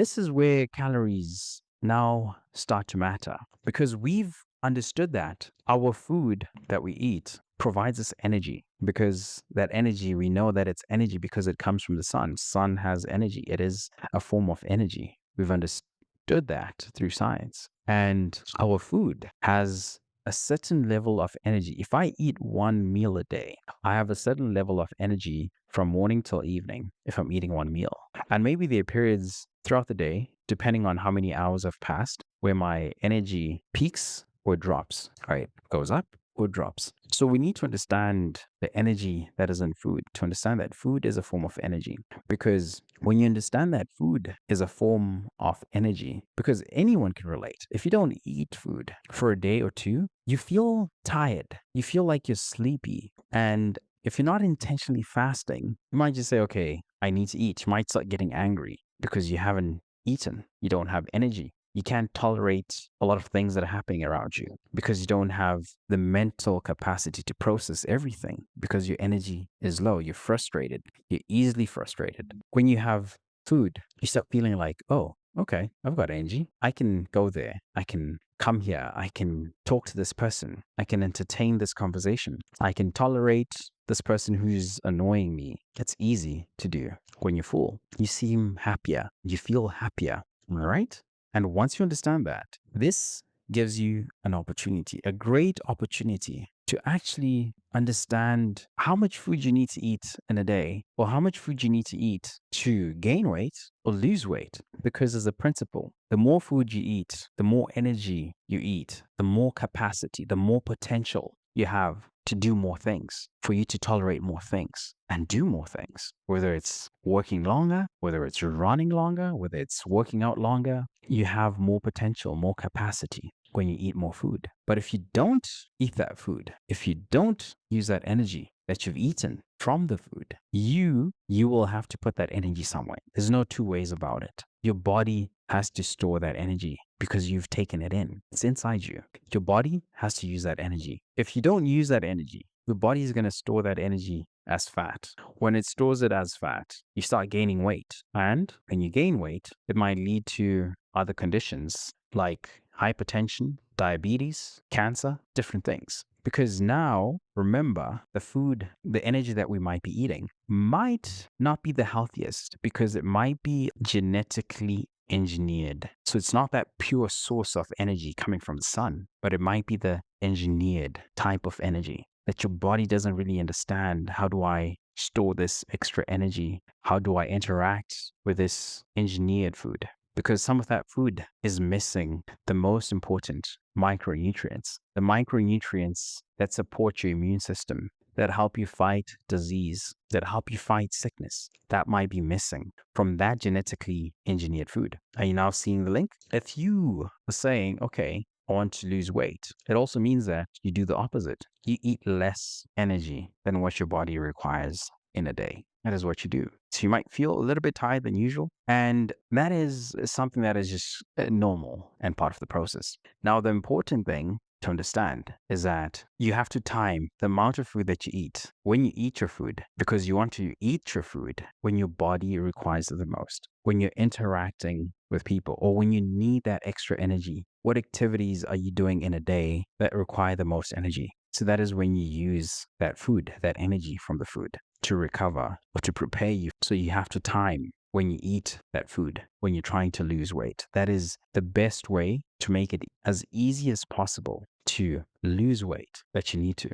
This is where calories now start to matter because we've understood that our food that we eat provides us energy because that energy, we know that it's energy because it comes from the sun. Sun has energy. It is a form of energy. We've understood that through science. And our food has a certain level of energy. If I eat one meal a day, I have a certain level of energy from morning till evening if I'm eating one meal. And maybe there are periods throughout the day, depending on how many hours have passed, where my energy peaks or drops, right? Goes up or drops. So we need to understand the energy that is in food, to understand that food is a form of energy. Because when you understand that food is a form of energy, because anyone can relate. If you don't eat food for a day or two, you feel tired. You feel like you're sleepy. And if you're not intentionally fasting, you might just say, okay, I need to eat. You might start getting angry because you haven't eaten. You don't have energy. You can't tolerate a lot of things that are happening around you because you don't have the mental capacity to process everything because your energy is low. You're frustrated. You're easily frustrated. When you have food, you start feeling like, oh, okay, I've got energy. I can go there. I can come here. I can talk to this person. I can entertain this conversation. I can tolerate this person who's annoying me. It's easy to do when you're full. You seem happier. You feel happier. All right? And once you understand that, this gives you an opportunity, a great opportunity to actually understand how much food you need to eat in a day or how much food you need to eat to gain weight or lose weight. Because as a principle, the more food you eat, the more energy you eat, the more capacity, the more potential you have to do more things, for you to tolerate more things and do more things, whether it's working longer, whether it's running longer, whether it's working out longer, you have more potential, more capacity when you eat more food. But if you don't eat that food, if you don't use that energy that you've eaten from the food, you will have to put that energy somewhere. There's no two ways about it. Your body has to store that energy because you've taken it in. It's inside you. Your body has to use that energy. If you don't use that energy, the body is going to store that energy as fat. When it stores it as fat, you start gaining weight. And when you gain weight, it might lead to other conditions like hypertension, diabetes, cancer, different things. Because now, remember, the food, the energy that we might be eating might not be the healthiest because it might be genetically engineered. So it's not that pure source of energy coming from the sun, but it might be the engineered type of energy that your body doesn't really understand. How do I store this extra energy? How do I interact with this engineered food? Because some of that food is missing the most important micronutrients, the micronutrients that support your immune system, that help you fight disease, that help you fight sickness, that might be missing from that genetically engineered food. Are you now seeing the link? If you are saying, okay, I want to lose weight, it also means that you do the opposite. You eat less energy than what your body requires in a day. That is what you do. So you might feel a little bit tired than usual. And that is something that is just normal and part of the process. Now, the important thing to understand is that you have to time the amount of food that you eat when you eat your food, because you want to eat your food when your body requires it the most, when you're interacting with people, or when you need that extra energy. What activities are you doing in a day that require the most energy? So that is when you use that food, that energy from the food to recover or to prepare you. So you have to time when you eat that food, when you're trying to lose weight. That is the best way to make it as easy as possible to lose weight that you need to.